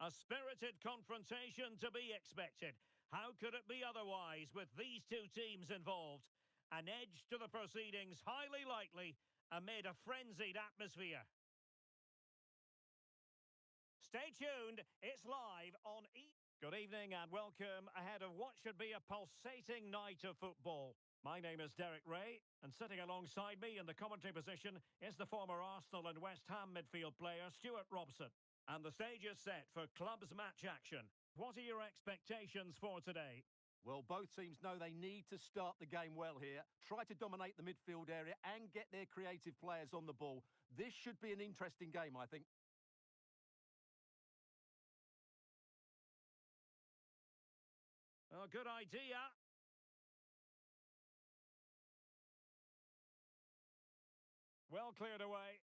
A spirited confrontation to be expected. How could it be otherwise with these two teams involved? An edge to the proceedings highly likely amid a frenzied atmosphere. Stay tuned, it's live on Good evening and welcome ahead of what should be a pulsating night of football. My name is Derek Ray, and sitting alongside me in the commentary position is the former Arsenal and West Ham midfield player Stuart Robson. And the stage is set for clubs match action. What are your expectations for today? Well, both teams know they need to start the game well here, try to dominate the midfield area and get their creative players on the ball. This should be an interesting game, I think. Oh, good idea. Well cleared away.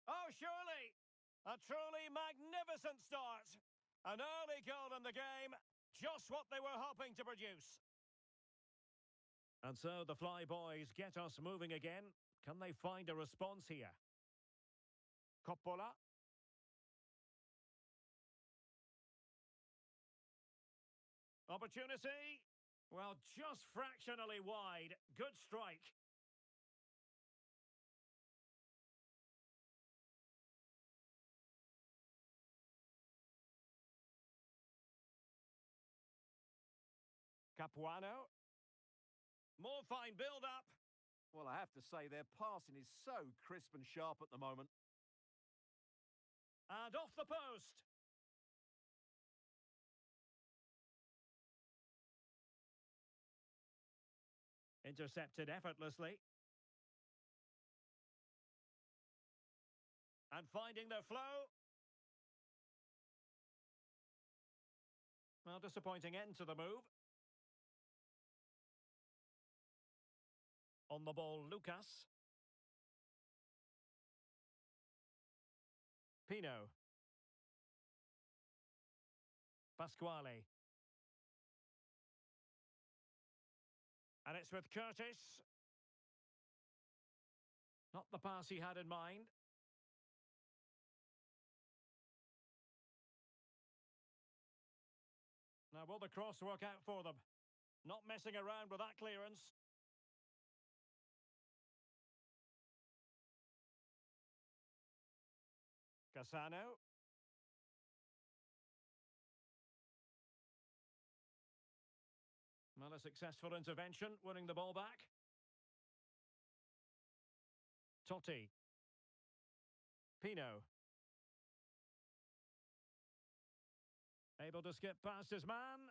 Oh, surely! A truly magnificent start. An early goal in the game. Just what they were hoping to produce. And so the Fly Boys get us moving again. Can they find a response here? Coppola. Opportunity. Well, just fractionally wide. Good strike. Capuano. More fine build-up. Well, I have to say their passing is so crisp and sharp at the moment. And off the post. Intercepted effortlessly. And finding their flow. Well, disappointing end to the move. On the ball, Lucas. Pino. Pasquale. And it's with Curtis. Not the pass he had in mind. Now, will the cross work out for them? Not messing around with that clearance. Cassano. Well, a successful intervention, winning the ball back. Totti. Pino. Able to skip past his man.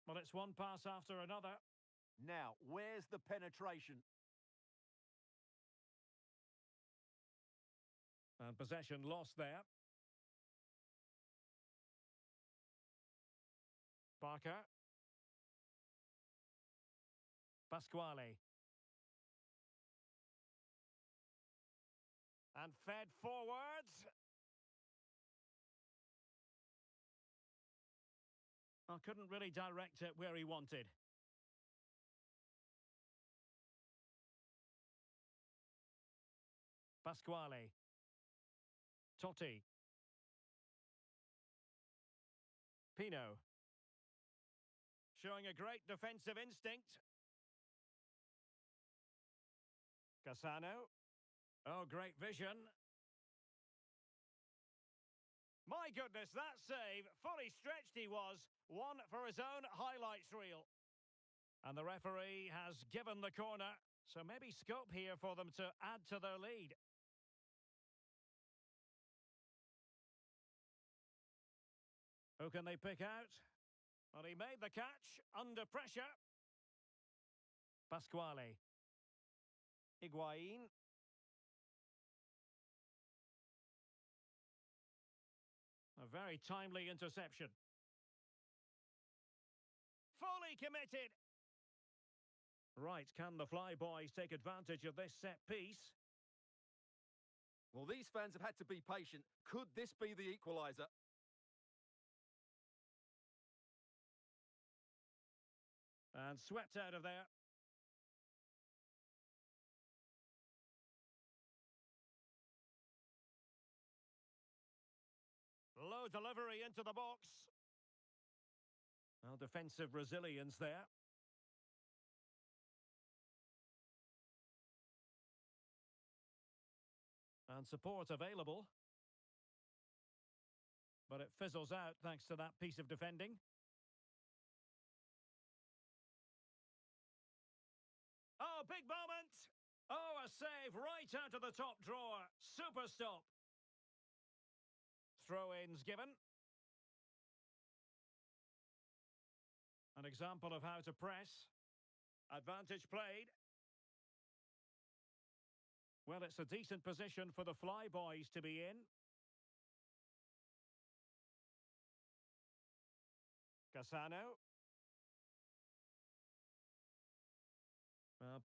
Well, it's one pass after another. Now, where's the penetration? And possession lost there. Barker. Pasquale. And fed forwards. Well, couldn't really direct it where he wanted. Pasquale. Totti. Pino. Showing a great defensive instinct. Cassano. Oh, great vision. My goodness, that save. Fully stretched he was. One for his own highlights reel. And the referee has given the corner. So maybe scope here for them to add to their lead. Who can they pick out? Well, he made the catch under pressure. Pasquale. Higuain. A very timely interception. Fully committed. Right, can the Fly Boys take advantage of this set piece? Well, these fans have had to be patient. Could this be the equaliser? And swept out of there. Low delivery into the box. Well, defensive resilience there. And support available. But it fizzles out thanks to that piece of defending. Oh, big moment! Oh, a save right out of the top drawer. Super stop. Throw-ins given. An example of how to press. Advantage played. Well, it's a decent position for the fly boys to be in. Cassano.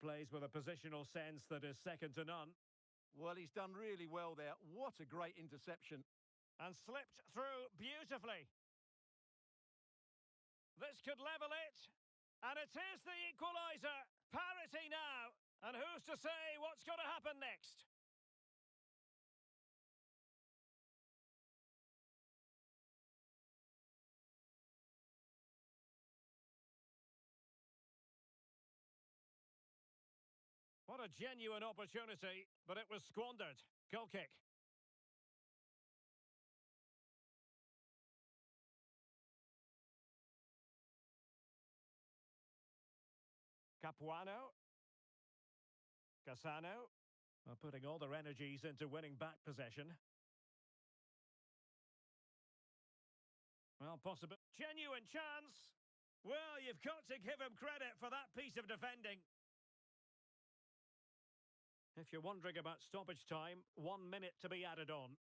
Plays with a positional sense that is second to none. Well, he's done really well there. What a great interception. And slipped through beautifully. This could level it. And it is the equaliser. Parity now. And who's to say what's going to happen next? What a genuine opportunity, but it was squandered. Goal kick. Capuano. Cassano. Putting all their energies into winning back possession. Well, possible. Genuine chance. Well, you've got to give him credit for that piece of defending. If you're wondering about stoppage time, 1 minute to be added on.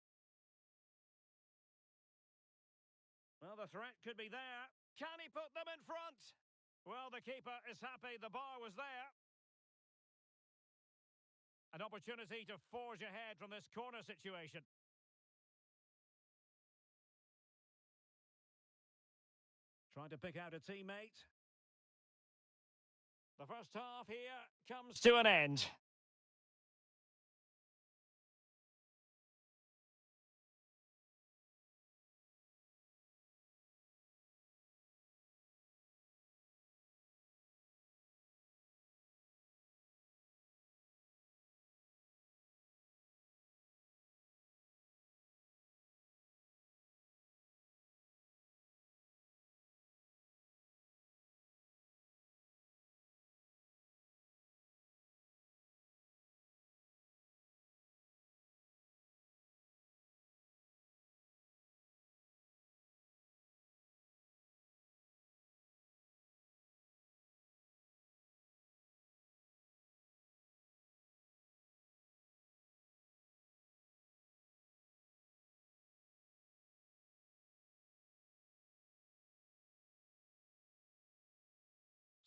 Well, the threat could be there. Can he put them in front? Well, the keeper is happy the bar was there. An opportunity to forge ahead from this corner situation. Trying to pick out a teammate. The first half here comes to an end.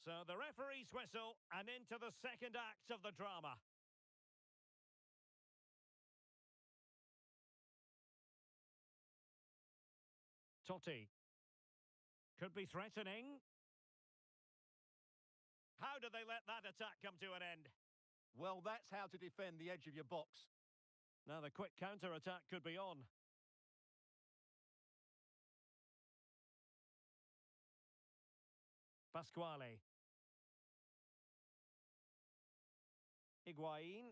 So the referee's whistle and into the second act of the drama. Totti. Could be threatening. How did they let that attack come to an end? Well, that's how to defend the edge of your box. Now the quick counter-attack could be on. Pasquale. Higuain.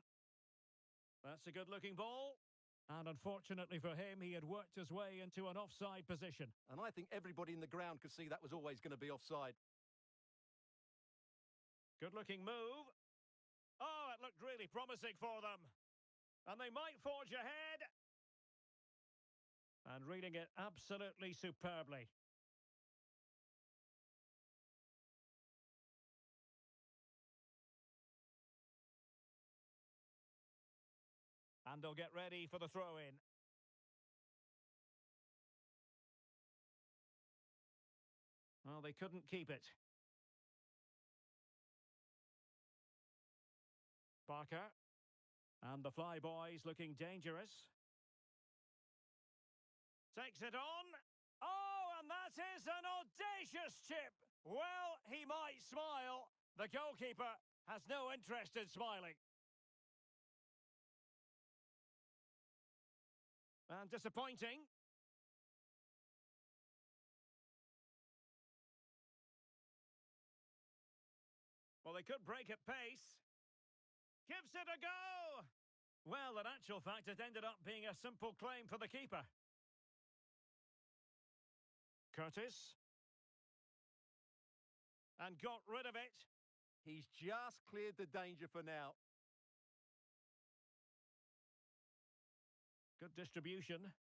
That's a good-looking ball. And unfortunately for him, he had worked his way into an offside position. And I think everybody in the ground could see that was always going to be offside. Good-looking move. Oh, it looked really promising for them. And they might forge ahead. And reading it absolutely superbly. And they'll get ready for the throw-in. Well, they couldn't keep it. Barker. And the fly boys looking dangerous. Takes it on. Oh, And that is an audacious chip. Well, he might smile. The goalkeeper has no interest in smiling. And disappointing. Well, they could break at pace. Gives it a go! Well, in actual fact, it ended up being a simple claim for the keeper. Curtis. And got rid of it. He's just cleared the danger for now. Good distribution.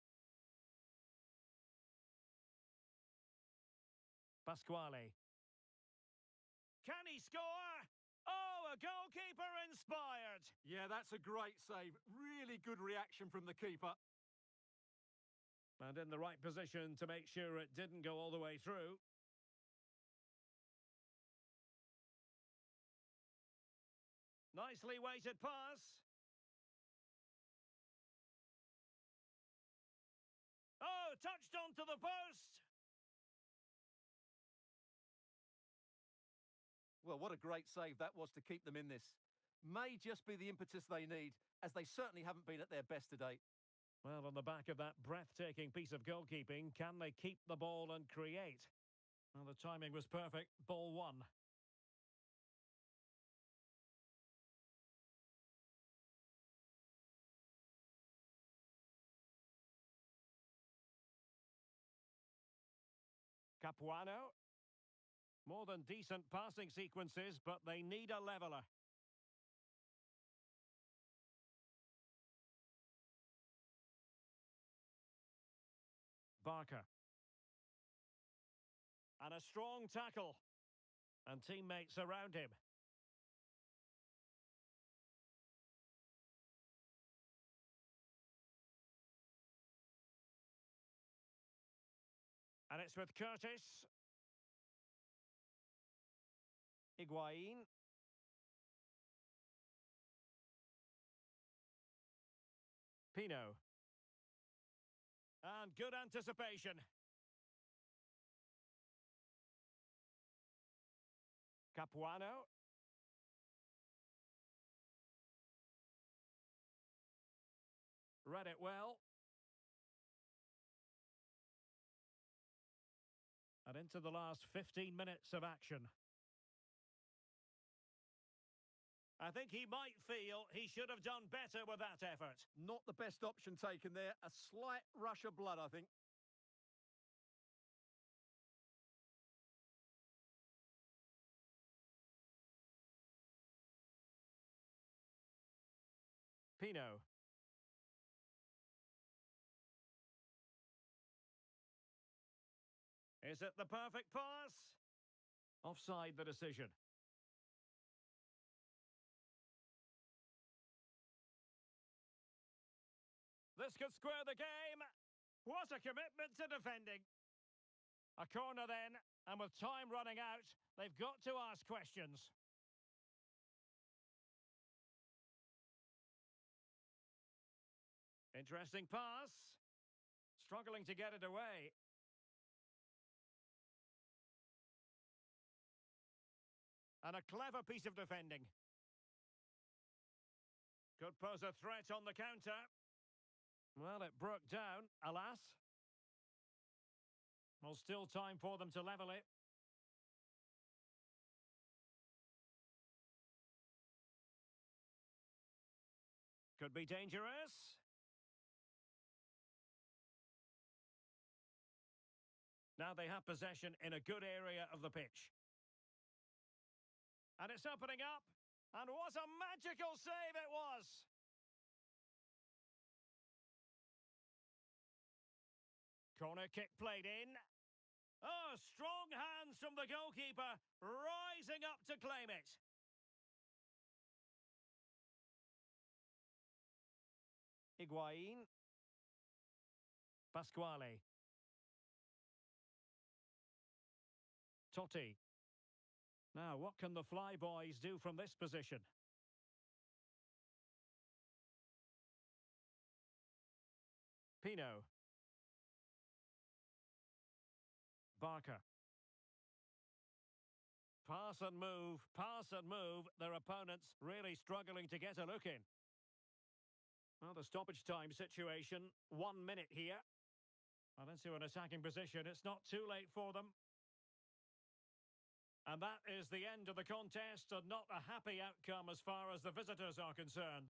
Pasquale. Can he score? Oh, a goalkeeper inspired. Yeah, that's a great save. Really good reaction from the keeper. And in the right position to make sure it didn't go all the way through. Nicely weighted pass. Oh, touched onto the post. Well, what a great save that was to keep them in this. May just be the impetus they need, as they certainly haven't been at their best today. Well, on the back of that breathtaking piece of goalkeeping, can they keep the ball and create? Well, the timing was perfect. Ball one. Capuano. More than decent passing sequences, but they need a leveller. Barker. And a strong tackle. And teammates around him. And it's with Curtis. Higuain. Pino. And good anticipation. Capuano. Read it well. And into the last 15 minutes of action. I think he might feel he should have done better with that effort. Not the best option taken there. A slight rush of blood, I think. Pino. Is it the perfect pass? Offside the decision. This could square the game. What a commitment to defending. A corner then, and with time running out, they've got to ask questions. Interesting pass. Struggling to get it away. And a clever piece of defending. Could pose a threat on the counter. Well, it broke down, alas. Well, still time for them to level it. Could be dangerous. Now they have possession in a good area of the pitch. And it's opening up. And what a magical save it was! Corner kick played in. Oh, strong hands from the goalkeeper, rising up to claim it. Higuain. Pasquale. Totti. Now, what can the Flyboys do from this position? Pino. Barker. Pass and move, pass and move. Their opponents really struggling to get a look in. Well, the stoppage time situation, 1 minute here. Well, into an attacking position. It's not too late for them. And that is the end of the contest, and not a happy outcome as far as the visitors are concerned.